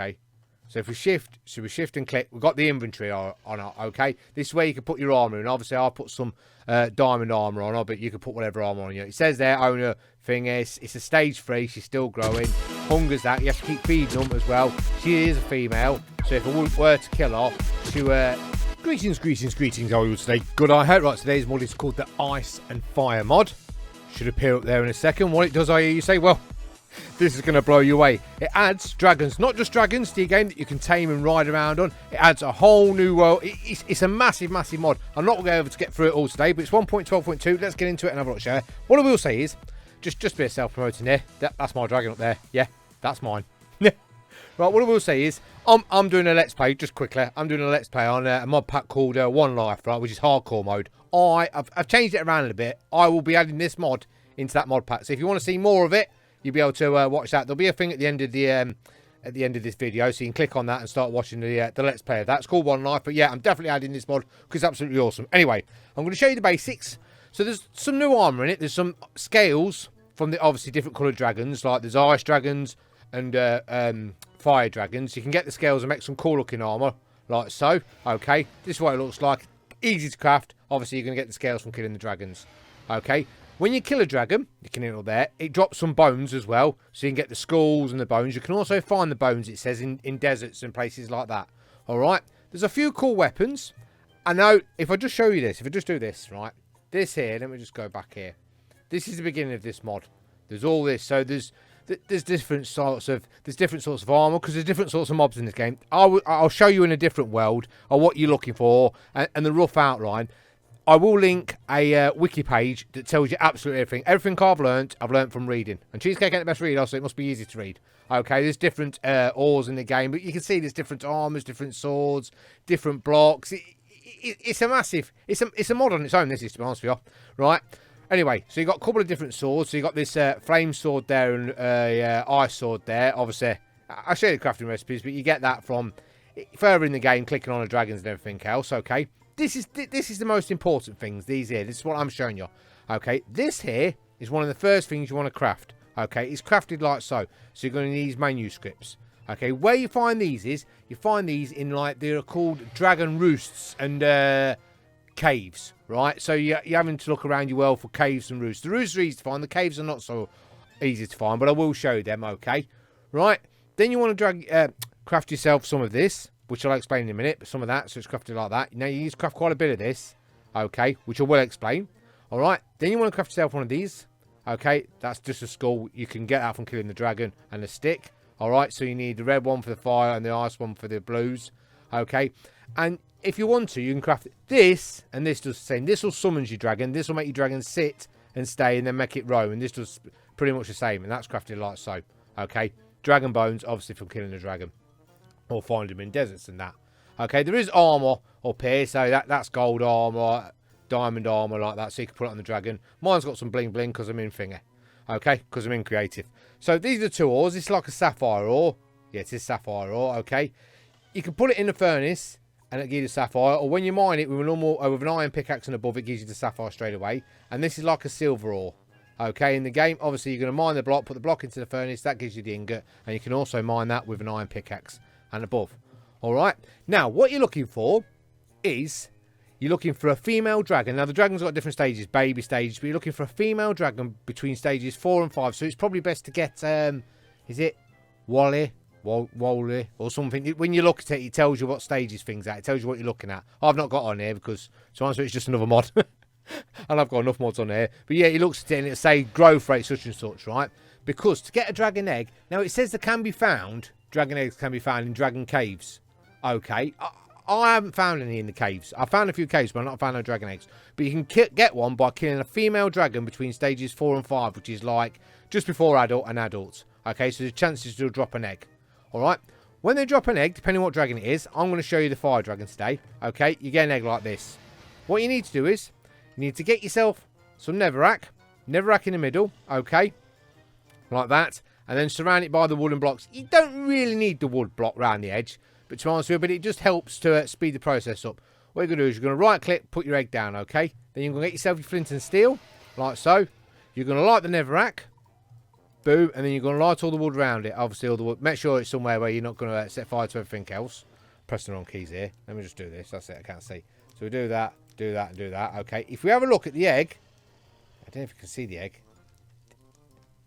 Okay. So if we shift, and click, we've got the inventory on it, okay? This is where you can put your armour in. Obviously, I'll put some diamond armour on her, but you can put whatever armour on you. It says there, owner thing is, it's a stage 3, she's still growing. Hunger's that, you have to keep feeding them as well. She is a female, so if I were to kill her, greetings, I would say. Good eye hope. Right, today's mod is called the Ice and Fire mod. Should appear up there in a second. What it does, I hear you say, well, this is going to blow you away. It adds dragons, not just dragons, to your game that you can tame and ride around on. It adds a whole new world. It's a massive mod. I'm not going to be able to get through it all today, but it's 1.12.2. Let's get into it and have a look, share. What I will say is, just a bit of self-promoting there. That's my dragon up there. Yeah, that's mine. Right, what I will say is, I'm doing a let's play, just quickly. I'm doing a let's play on a mod pack called One Life, right, which is hardcore mode. I've changed it around a little bit. I will be adding this mod into that mod pack. So if you want to see more of it, you'll be able to watch that. There'll be a thing at the end of this video, so you can click on that and start watching the let's play of that. It's called One Life, but yeah, I'm definitely adding this mod because it's absolutely awesome. Anyway, I'm going to show you the basics. So there's some new armor in it. There's some scales from the obviously different coloured dragons, like there's ice dragons and fire dragons. You can get the scales and make some cool looking armor, like so. Okay, this is what it looks like. Easy to craft. Obviously, you're going to get the scales from killing the dragons. Okay. When you kill a dragon, you can hit it there, it drops some bones as well, so you can get the skulls and the bones. You can also find the bones, it says, in deserts and places like that. Alright, there's a few cool weapons. I know, if I just show you this, if I just do this, right, this here, let me just go back here. This is the beginning of this mod. There's all this, so there's different sorts of armor, because there's different sorts of mobs in this game. I'll show you in a different world, or what you're looking for, and the rough outline. I will link a wiki page that tells you absolutely everything. Everything I've learnt from reading. And Cheesecake ain't the best reader, so it must be easy to read. Okay, there's different ores in the game, but you can see there's different armors, different swords, different blocks. It's a massive, it's a mod on its own, this is, to be honest with you. Right? Anyway, so you got a couple of different swords. So you got this flame sword there and ice sword there. Obviously, I'll show you the crafting recipes, but you get that from further in the game, clicking on the dragons and everything else, okay? This is the most important things, these here. This is what I'm showing you. Okay, this here is one of the first things you want to craft. Okay, it's crafted like so. So you're going to need these manuscripts. Okay, where you find these is, you find these in, like, they're called dragon roosts and caves, right? So you're having to look around your world for caves and roosts. The roosts are easy to find, the caves are not so easy to find, but I will show you them, okay? Right, then you want to craft yourself some of this, which I'll explain in a minute, but some of that, so it's crafted like that. Now, you need to craft quite a bit of this, okay, which I will explain. All right, then you want to craft yourself one of these, okay, that's just a skull. You can get that from killing the dragon, and a stick, all right, so you need the red one for the fire and the ice one for the blues, okay, and if you want to, you can craft this, and this does the same. This will summon your dragon, this will make your dragon sit and stay, and then make it roam, and this does pretty much the same, and that's crafted like so, okay, dragon bones, obviously from killing the dragon. Or find them in deserts and that. Okay, there is armour up here, so that's gold armour, diamond armour like that, so you can put it on the dragon. Mine's got some bling bling because I'm in finger. Okay, because I'm in creative. So these are the two ores. This is like a sapphire ore. Yeah, it is sapphire ore, okay. You can put it in the furnace and it gives you sapphire, or when you mine it with a normal, with an iron pickaxe and above, it gives you the sapphire straight away. And this is like a silver ore. Okay, in the game, obviously you're going to mine the block, put the block into the furnace, that gives you the ingot, and you can also mine that with an iron pickaxe and above. Alright, now what you're looking for is you're looking for a female dragon. Now the dragon's got different stages, baby stages, but you're looking for a female dragon between stages 4 and 5. So it's probably best to get is it Wally or something. When you look at it, it tells you what stages things at. It tells you what you're looking at. I've not got on here because to answer it's just another mod. And I've got enough mods on here. But yeah, it looks at it and it'll say growth rate such and such, right? Because to get a dragon egg, now it says dragon eggs can be found in dragon caves. Okay, I haven't found any in the caves. I found a few caves, but I've not found no dragon eggs. But you can get one by killing a female dragon between stages 4 and 5, which is like just before adult and adults. Okay, so the chances to drop an egg. Alright, when they drop an egg, depending on what dragon it is, I'm going to show you the fire dragon today. Okay, you get an egg like this. What you need to do is, you need to get yourself some netherrack in the middle, okay, like that. And then surround it by the wooden blocks. You don't really need the wood block around the edge, but to be honest with you, but it just helps to speed the process up. What you're going to do is you're going to right click, put your egg down, okay? Then you're going to get yourself your flint and steel, like so. You're going to light the netherrack, Boom. And then you're going to light all the wood around it. Obviously, all the wood. Make sure it's somewhere where you're not going to set fire to everything else. Pressing the wrong keys here. Let me just do this. That's it. I can't see. So we do that, do that, and do that. Okay. If we have a look at the egg. I don't know if you can see the egg.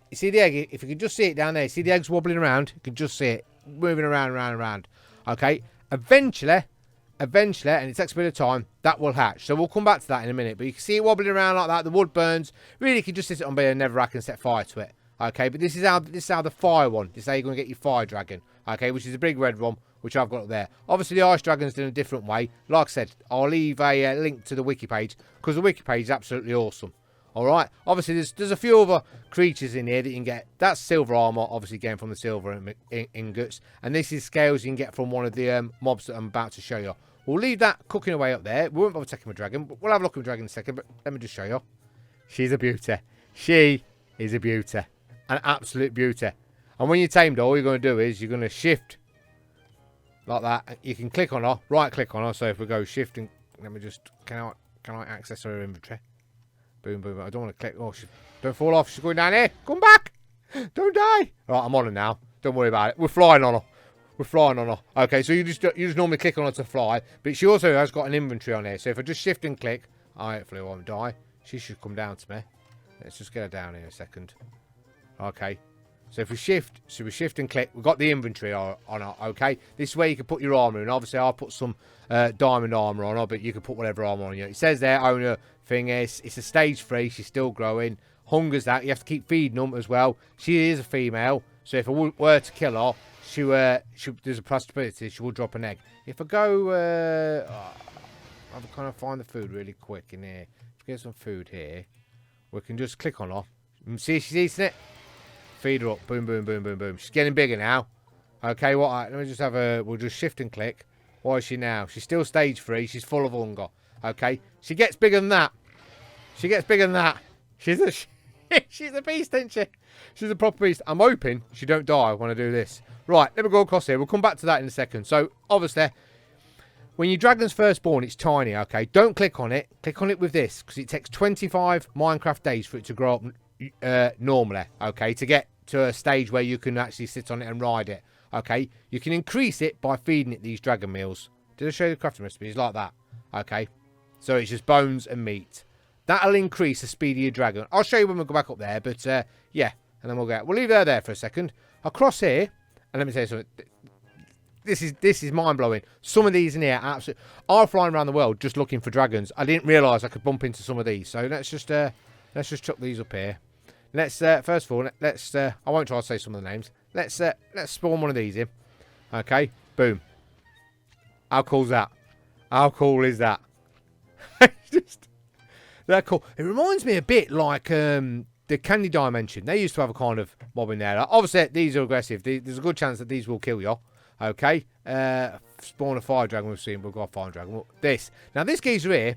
You see the egg? If you can just see it down there. See the eggs wobbling around? You can just see it moving around, around. Okay. Eventually, and it takes a bit of time, that will hatch. So we'll come back to that in a minute. But you can see it wobbling around like that. The wood burns. Really, you can just sit it on by a netherrack and set fire to it. Okay. But this is how the fire one. This is how you're going to get your fire dragon. Okay. Which is a big red one, which I've got up there. Obviously, the ice dragon's done a different way. Like I said, I'll leave a link to the wiki page because the wiki page is absolutely awesome. Alright, obviously there's a few other creatures in here that you can get. That's silver armor, obviously getting from the silver ingots. And this is scales you can get from one of the mobs that I'm about to show you. We'll leave that cooking away up there. We won't bother taking my dragon, but we'll have a look at my dragon in a second. But let me just show you. She's a beauty. She is a beauty. An absolute beauty. And when you're tamed, all you're going to do is you're going to shift like that. You can click on her, right click on her. So if we go shift and let me just, can I access her inventory? Boom, boom. I don't want to click. Oh, don't fall off. She's going down here. Come back. Don't die. Right, I'm on her now. Don't worry about it. We're flying on her. We're flying on her. Okay, so you just normally click on her to fly. But she also has got an inventory on here. So if I just shift and click, I hopefully won't die. She should come down to me. Let's just get her down here a second. Okay. So if we shift and click, we've got the inventory on her, okay? This is where you can put your armour in. Obviously, I'll put some diamond armour on her, but you can put whatever armour on you. It says there, owner thing is, it's a stage 3. She's still growing. Hunger's that. You have to keep feeding them as well. She is a female, so if I were to kill her, there's a possibility she will drop an egg. If I go, I'm kind of find the food really quick in here. If we get some food here, we can just click on her. See, she's eating it. Feed her up. Boom, boom, boom, boom, boom. She's getting bigger now. Okay, let me just have we'll just shift and click. What is she now? She's still stage 3. She's full of hunger. Okay. She gets bigger than that. She gets bigger than that. She's a beast, isn't she? She's a proper beast. I'm hoping she don't die when I do this. Right, let me go across here. We'll come back to that in a second. So, obviously, when your dragon's first born, it's tiny, okay? Don't click on it. Click on it with this, because it takes 25 Minecraft days for it to grow up normally, okay, to get to a stage where you can actually sit on it and ride it, okay. You can increase it by feeding it these dragon meals. Did I show you the crafting recipes like that? Okay, so it's just bones and meat. That'll increase the speed of your dragon. I'll show you when we go back up there, but yeah, and then we'll leave her there for a second. Across here, and let me tell you something. This is mind blowing. Some of these in here, absolutely. I'm flying around the world just looking for dragons. I didn't realise I could bump into some of these. So let's just chuck these up here. Let's first of all, I won't try to say some of the names. Let's spawn one of these in. Okay, boom. How cool is that? How cool is that? They're cool. It reminds me a bit like the Candy Dimension. They used to have a kind of mob in there. Obviously, these are aggressive. There's a good chance that these will kill you. Okay, spawn a fire dragon. We've got a fire dragon. Now this geezer here.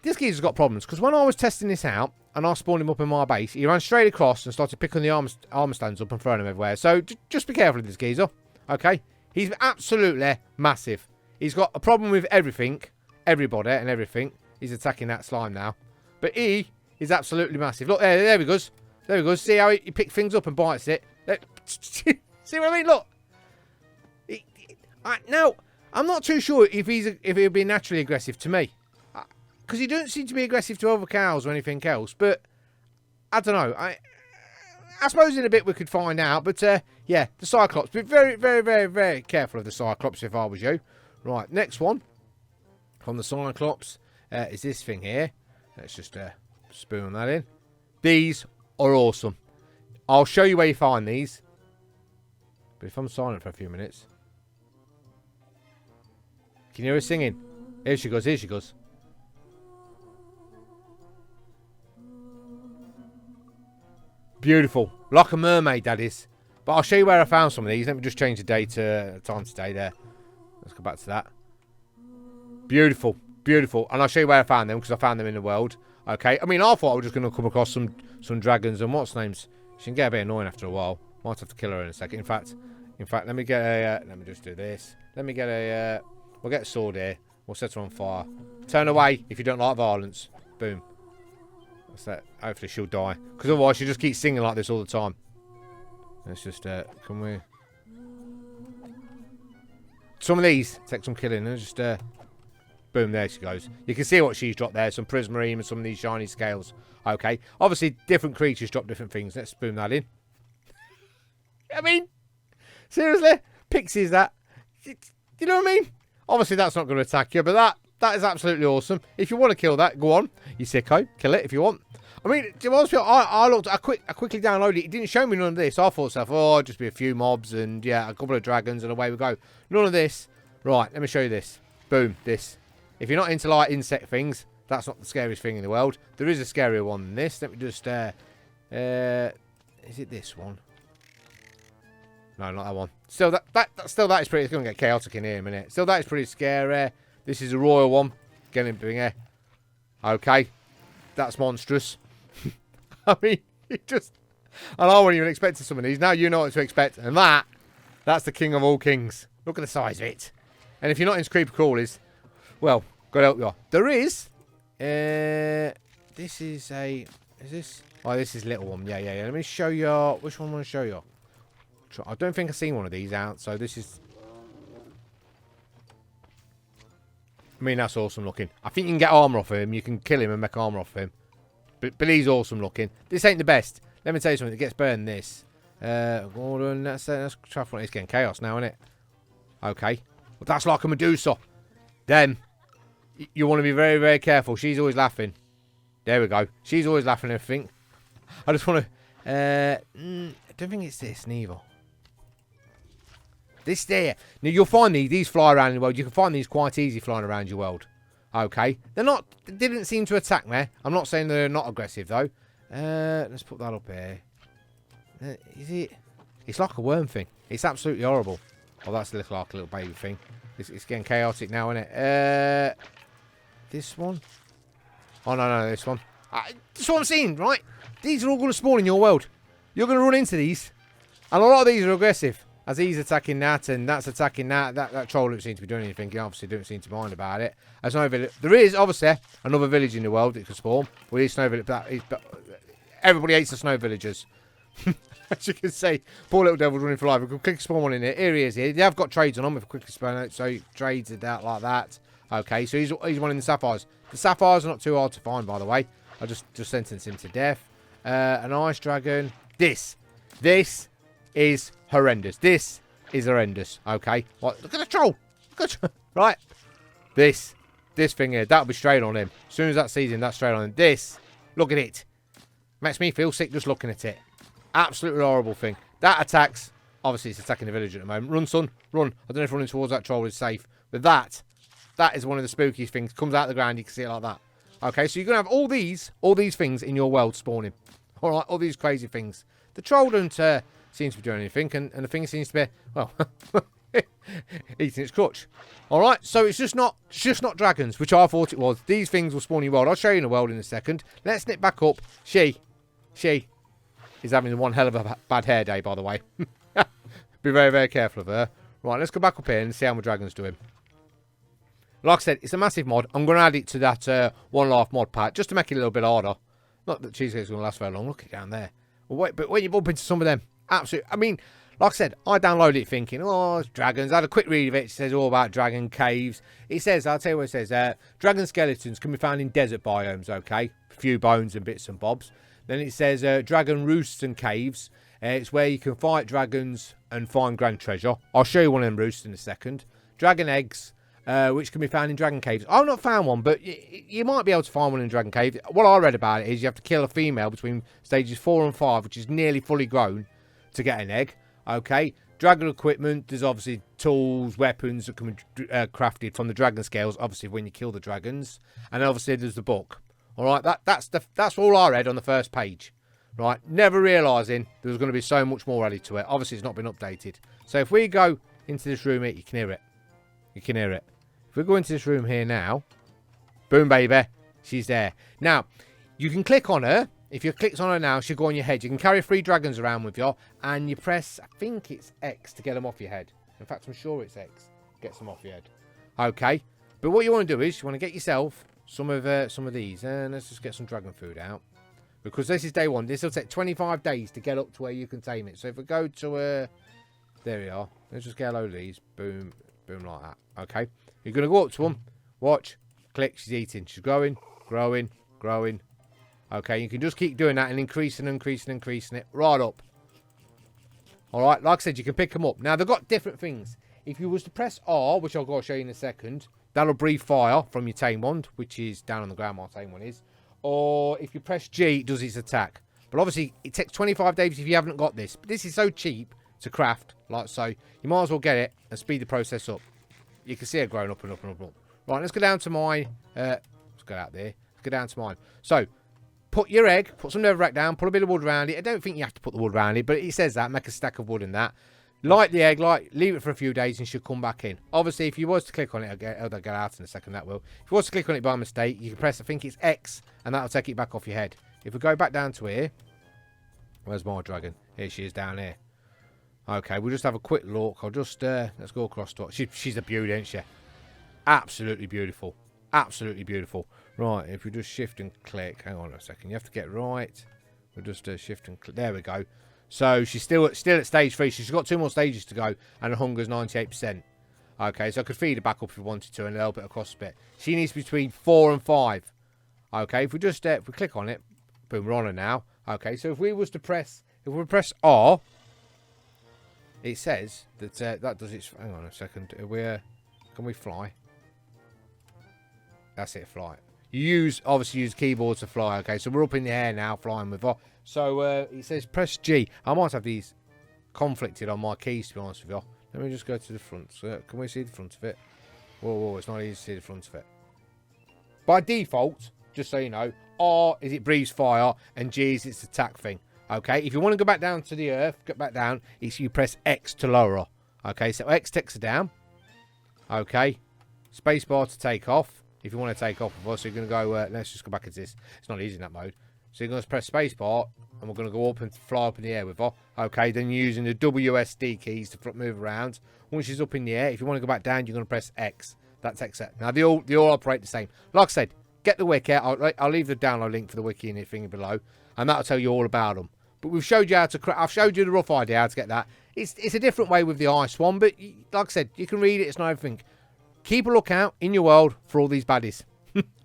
This geezer's got problems because when I was testing this out and I spawned him up in my base, he ran straight across and started picking the armor stands up and throwing them everywhere. So just be careful of this geezer, okay? He's absolutely massive. He's got a problem with everything, everybody and everything. He's attacking that slime now. But he is absolutely massive. Look, there he goes. There he goes. See how he picks things up and bites it? See what I mean? Look. Now, I'm not too sure if he'll be naturally aggressive to me. Because he doesn't seem to be aggressive to other cows or anything else. But, I don't know. I suppose in a bit we could find out. But, yeah, the Cyclops. Be very, very, very, very careful of the Cyclops if I was you. Right, next one from the Cyclops is this thing here. Let's just spoon that in. These are awesome. I'll show you where you find these. But if I'm silent for a few minutes. Can you hear her singing? Here she goes, here she goes. Beautiful. Like a mermaid, that is. But I'll show you where I found some of these. Let me just change the date to time today there. Let's go back to that. Beautiful. Beautiful. And I'll show you where I found them because I found them in the world. Okay. I mean, I thought I was just going to come across some dragons and what's names. She can get a bit annoying after a while. Might have to kill her in a second. In fact, let me get a... let me just do this. Let me get a... we'll get a sword here. We'll set her on fire. Turn away if you don't like violence. Boom. That's that. Hopefully she'll die. Because otherwise she'll just keep singing like this all the time. Let's just, can we... Some of these take some killing. Let's just, boom, there she goes. You can see what she's dropped there. Some prismarine and some of these shiny scales. Okay. Obviously, different creatures drop different things. Let's boom that in. I mean, seriously? Pixies, that. You know what I mean? Obviously, that's not going to attack you, but that is absolutely awesome. If you want to kill that, go on. You sicko. Kill it if you want. I mean, to be honest with you, I quickly downloaded it. It didn't show me none of this. I thought to myself, oh, just be a few mobs and, yeah, a couple of dragons and away we go. None of this. Right, let me show you this. Boom, this. If you're not into, like, insect things, that's not the scariest thing in the world. There is a scarier one than this. Let me just, is it this one? No, not that one. Still, that is pretty... It's going to get chaotic in here in a minute. Still, that is pretty scary. This is a royal one. Getting big here. Okay. That's monstrous. I mean, it just... And I wasn't even expecting some of these. Now you know what to expect. And that's the king of all kings. Look at the size of it. And if you're not into creepy crawlies, well, God help you. There is... this is a... Is this... Oh, this is a little one. Yeah. Let me show you... Which one I want to show you? I don't think I've seen one of these out, so this is... I mean, that's awesome looking. I think you can get armor off him. You can kill him and make armor off him. But he's awesome looking. This ain't the best. Let me tell you something. It gets better than this. Gordon, that's tough one. It's getting chaos now, isn't it? Okay. Well, that's like a Medusa. Then, you want to be very, very careful. She's always laughing. There we go. She's always laughing at everything. I just want to... I don't think it's this, neither. This there. Now, you'll find these fly around in the world. You can find these quite easy flying around your world. Okay. They didn't seem to attack me. I'm not saying they're not aggressive, though. Let's put that up here. Is it? It's like a worm thing. It's absolutely horrible. Oh, that's like a little baby thing. It's getting chaotic now, isn't it? This one? Oh, no, this one. That's what I'm saying, right? These are all going to spawn in your world. You're going to run into these. And a lot of these are aggressive. As he's attacking that and that's attacking that. That troll doesn't seem to be doing anything. He obviously don't seem to mind about it. There's no village. There is, obviously, another village in the world that can spawn. Well, these snow village. Everybody hates the snow villagers. As you can see, poor little devil's running for life. We can quickly spawn one in here. Here he is here. They have got trades on them. If we quickly spawn out. So trades and that like that. Okay, so he's one in the sapphires. The sapphires are not too hard to find, by the way. I just sentenced him to death. An ice dragon. This is horrendous. This is horrendous. Okay. What? Look at the troll. Right. This thing here. That'll be straight on him. As soon as that sees him, that's straight on him. This. Look at it. Makes me feel sick just looking at it. Absolutely horrible thing. That attacks. Obviously, it's attacking the village at the moment. Run, son. Run. I don't know if running towards that troll is safe. But that is one of the spooky things. Comes out of the ground. You can see it like that. Okay. So you're going to have all these things in your world spawning. All right. All these crazy things. The troll don't... seems to be doing anything, and the thing seems to be, well, eating its crutch. Alright, so it's just not dragons, which I thought it was. These things will spawn in your world. I'll show you in the world in a second. Let's snip back up. She is having one hell of a bad hair day, by the way. Be very, very careful of her. Right, let's go back up here and see how my dragon's doing. Like I said, it's a massive mod. I'm going to add it to that One Life mod pack, just to make it a little bit harder. Not that cheesecake's going to last very long. Look at it down there. Well, wait, but when you bump into some of them, absolutely. I mean, like I said, I downloaded it thinking, oh, it's dragons. I had a quick read of it. It says all about dragon caves. It says, I'll tell you what it says. Dragon skeletons can be found in desert biomes, okay? A few bones and bits and bobs. Then it says dragon roosts and caves. It's where you can fight dragons and find grand treasure. I'll show you one of them roosts in a second. Dragon eggs, which can be found in dragon caves. I've not found one, but you might be able to find one in dragon cave. What I read about it is you have to kill a female between stages 4 and 5, which is nearly fully grown, to get an egg. Okay, dragon equipment. There's obviously tools, weapons that can be crafted from the dragon scales. Obviously, when you kill the dragons, and obviously there's the book. All right, that's all I read on the first page. Right, never realising there was going to be so much more added to it. Obviously, it's not been updated. So if we go into this room here, you can hear it. You can hear it. If we go into this room here now, boom, baby, she's there. Now, you can click on her. If you click on her now, she'll go on your head. You can carry 3 dragons around with you, and you press, I think it's X to get them off your head. In fact, I'm sure it's X. Gets them off your head. Okay. But what you want to do is you want to get yourself some of these. And let's just get some dragon food out. because this is day 1. This will take 25 days to get up to where you can tame it. So if we go to there we are. Let's just get a load of these. Boom, boom, like that. Okay. You're going to go up to them. Watch. Click. She's eating. She's growing, growing, growing. Okay. You can just keep doing that and increasing it right up. All right. Like I said, you can pick them up. Now, they've got different things. If you was to press R, which I'll go show you in a second, that'll breathe fire from your tame wand, which is down on the ground. My tame one is. Or if you press G, it does its attack. But obviously, it takes 25 days if you haven't got this. But this is so cheap to craft, like so. You might as well get it and speed the process up. You can see it growing up and up and up and up. Right, let's go down to mine. Let's go out there. Let's go down to mine. So, put your egg, put some netherrack down, put a bit of wood around it. I don't think you have to put the wood around it, but it says that. Make a stack of wood in that. Light the egg, leave it for a few days and it should come back in. Obviously, if you was to click on it, I'll get out in a second, that will. If you was to click on it by mistake, you can press, I think it's X, and that'll take it back off your head. If we go back down to here, where's my dragon? Here she is down here. Okay, we'll just have a quick look. I'll just, let's go across to her. She's a beauty, isn't she? Absolutely beautiful. Absolutely beautiful. Right, if we just shift and click, hang on a second. You have to get right. We'll just shift and click. There we go. So she's still at stage 3. She's got 2 more stages to go, and her hunger's 98%. Okay, so I could feed her back up if we wanted to and help it across a bit. She needs between 4 and 5. Okay, if we just if we click on it, boom, we're on her now. Okay, so if we was to press, R, it says that that does its. Hang on a second. Can we fly? That's it, fly. You obviously use keyboard to fly. Okay, so we're up in the air now, flying with her. So it says press G. I might have these conflicted on my keys, to be honest with you. Let me just go to the front. So, can we see the front of it? Whoa, it's not easy to see the front of it. By default, just so you know, R is it breathes fire, and G is its attack thing. Okay, if you want to go back down to the earth, get back down, it's you press X to lower her. Okay, so X takes her down. Okay, spacebar to take off. If you want to take off of us, so you're going to go, let's just go back into this. It's not easy in that mode. So you're going to press spacebar, and we're going to go up and fly up in the air with her. Okay, then you're using the WSD keys to move around. Once she's up in the air, if you want to go back down, you're going to press X. That takes it. Now, they all operate the same. Like I said, get the wiki out. I'll leave the download link for the wiki in the thing below, and that'll tell you all about them. But we've showed you how to. I've showed you the rough idea how to get that. It's a different way with the ice one, but like I said, you can read it. It's not everything. Keep a lookout in your world for all these baddies.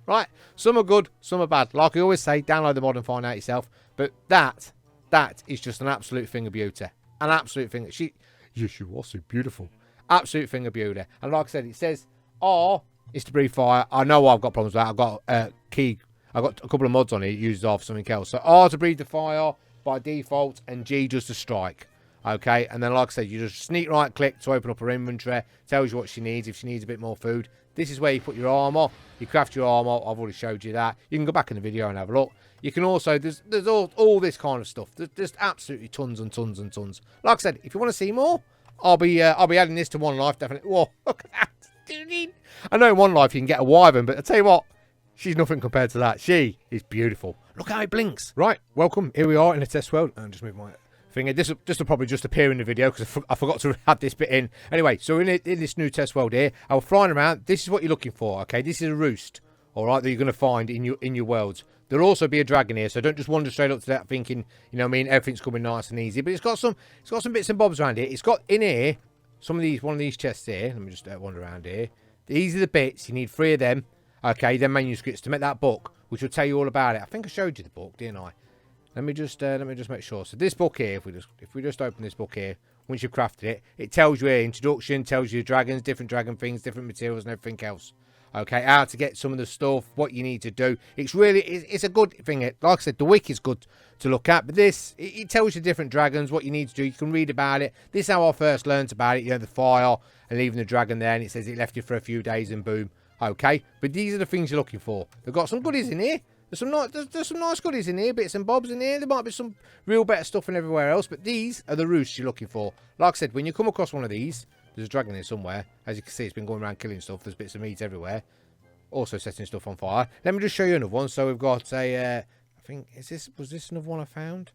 Right? Some are good, some are bad. Like I always say, download the mod and find out yourself. But that is just an absolute thing of beauty. An absolute thing. Yes, she was so beautiful. Absolute thing of beauty. And like I said, it says R is to breathe fire. I know I've got problems with that. I've got I've got a couple of mods on it. It uses off something else. So R to breathe the fire by default, and G just to strike. Okay, and then like I said, you just sneak right click to open up her inventory. Tells you what she needs. If she needs a bit more food, this is where you put your armor. You craft your armor. I've already showed you that. You can go back in the video and have a look. You can also there's all this kind of stuff. There's just absolutely tons and tons and tons. Like I said, if you want to see more, I'll be adding this to One Life definitely. Whoa, look at that! I know in One Life you can get a wyvern, but I tell you what, she's nothing compared to that. She is beautiful. Look how it blinks. Right, welcome. Here we are in the test world. And just move my finger. This will probably just appear in the video because I forgot to add this bit in. Anyway, so in this new test world here, I was flying around. This is what you're looking for. Okay, this is a roost. All right, that you're going to find in your worlds. There'll also be a dragon here, so don't just wander straight up to that thinking, you know what I mean, everything's coming nice and easy. But it's got some bits and bobs around here. It's got in here one of these chests here. Let me just wander around here. These are the bits. You need 3 of them. Okay, then manuscripts to make that book, which will tell you all about it. I think I showed you the book, didn't I? Let me just make sure. So this book here, if we just open this book here, once you've crafted it, it tells you here introduction, tells you dragons, different dragon things, different materials, and everything else. Okay, how to get some of the stuff, what you need to do. It's a good thing. Like I said, the wiki is good to look at, but it tells you different dragons, what you need to do. You can read about it. This is how I first learned about it. You know, the fire and leaving the dragon there, and it says it left you for a few days, and boom. Okay, but these are the things you're looking for. They've got some goodies in here. There's some nice goodies in here, bits and bobs in here. There might be some real better stuff in everywhere else, but these are the roosts you're looking for. Like I said, when you come across one of these, there's a dragon here somewhere. As you can see, it's been going around killing stuff. There's bits of meat everywhere. Also setting stuff on fire. Let me just show you another one. So we've got a, I think, was this another one I found?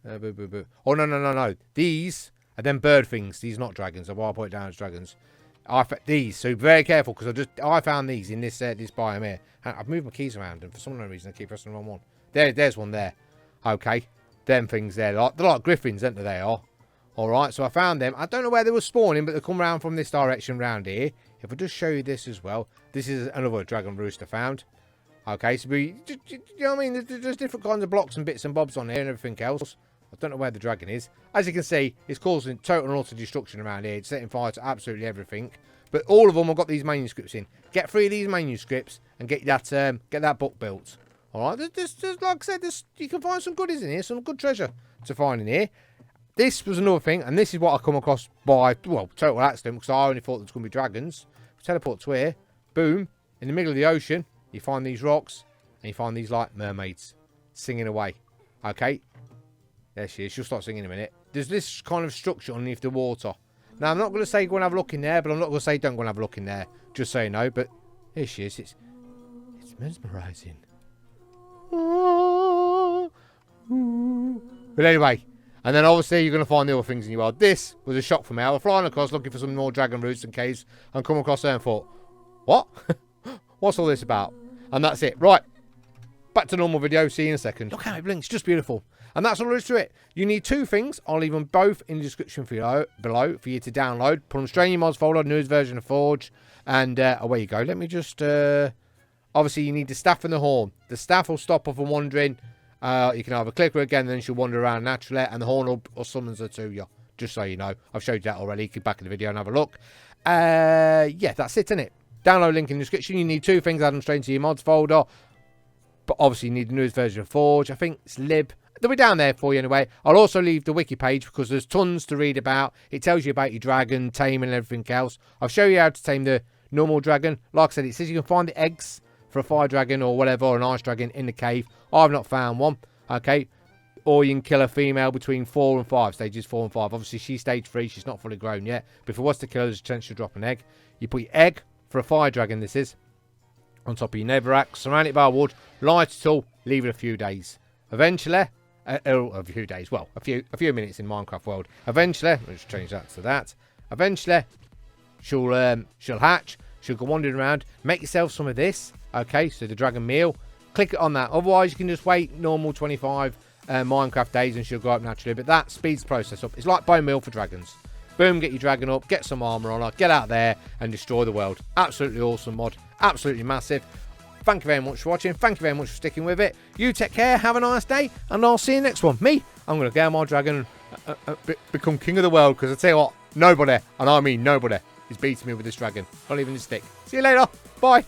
Oh, no. These are them bird things. These are not dragons. I'll put it down as dragons. These, so very careful, because I found these in this biome here. I've moved my keys around, and for some reason I keep pressing the wrong one. There's one there. Okay, them things there, they're like griffins, aren't they? They are. Alright, so I found them. I don't know where they were spawning, but they come around from this direction round here. If I just show you this as well. This is another dragon roost I found. Okay, so you know what I mean? There's different kinds of blocks and bits and bobs on here and everything else. I don't know where the dragon is. As you can see, it's causing total and utter destruction around here. It's setting fire to absolutely everything. But all of them have got these manuscripts in. Get 3 of these manuscripts and get that book built. Alright, there's, like I said, you can find some goodies in here. Some good treasure to find in here. This was another thing, and this is what I come across by, well, total accident, because I only thought there was going to be dragons. Teleport to here. Boom. In the middle of the ocean, you find these rocks, and you find these, like, mermaids singing away. Okay? There she is. She'll start singing in a minute. There's this kind of structure underneath the water. Now, I'm not going to say go and have a look in there, but I'm not going to say don't go and have a look in there. Just so you know, but here she is. It's mesmerising. But anyway, and then obviously you're going to find the other things in your world. This was a shock for me. I was flying across looking for some more dragon roots and caves and come across there and thought, what? What's all this about? And that's it. Right. Back to normal video. See you in a second. Look how it blinks. Just beautiful. And that's all there is to it. You need 2 things. I'll leave them both in the description below for you to download. Put them straight in your mods folder, newest version of Forge. And away you go. Let me just... obviously, you need the staff and the horn. The staff will stop her from wandering. You can either click her again, and then she'll wander around naturally. And the horn will summons her to you. Just so you know. I've showed you that already. Get back in the video and have a look. Yeah, that's it, isn't it? Download link in the description. You need 2 things. Add them straight into your mods folder. But obviously, you need the newest version of Forge. I think it's lib. They'll be down there for you anyway. I'll also leave the wiki page because there's tons to read about. It tells you about your dragon, taming and everything else. I'll show you how to tame the normal dragon. Like I said, it says you can find the eggs for a fire dragon or whatever, or an ice dragon in the cave. I've not found one. Okay. Or you can kill a female between 4 and 5. Stages 4 and 5. Obviously, she's stage 3. She's not fully grown yet. But if it was to kill her, there's a chance she'll drop an egg. You put your egg for a fire dragon, this is, on top of your netherrack. Surround it by wood. Light it all. Leave it a few days. Eventually... a few days, well, a few minutes in Minecraft world. Eventually, let's change that to that. Eventually, she'll hatch. She'll go wandering around. Make yourself some of this. Okay, so the dragon meal. Click it on that. Otherwise, you can just wait normal 25 Minecraft days and she'll go up naturally. But that speeds the process up. It's like bone meal for dragons. Boom, get your dragon up. Get some armor on her. Get out there and destroy the world. Absolutely awesome mod. Absolutely massive. Thank you very much for watching. Thank you very much for sticking with it. You take care. Have a nice day. And I'll see you next one. Me, I'm going to get my dragon and become king of the world. Because I tell you what, nobody, and I mean nobody, is beating me with this dragon. Not even this stick. See you later. Bye.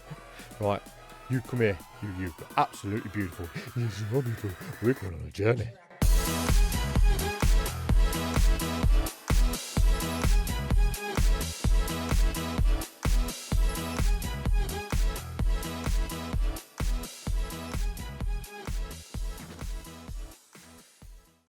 Right. You come here. You're absolutely beautiful. You're so beautiful. We're going on a journey.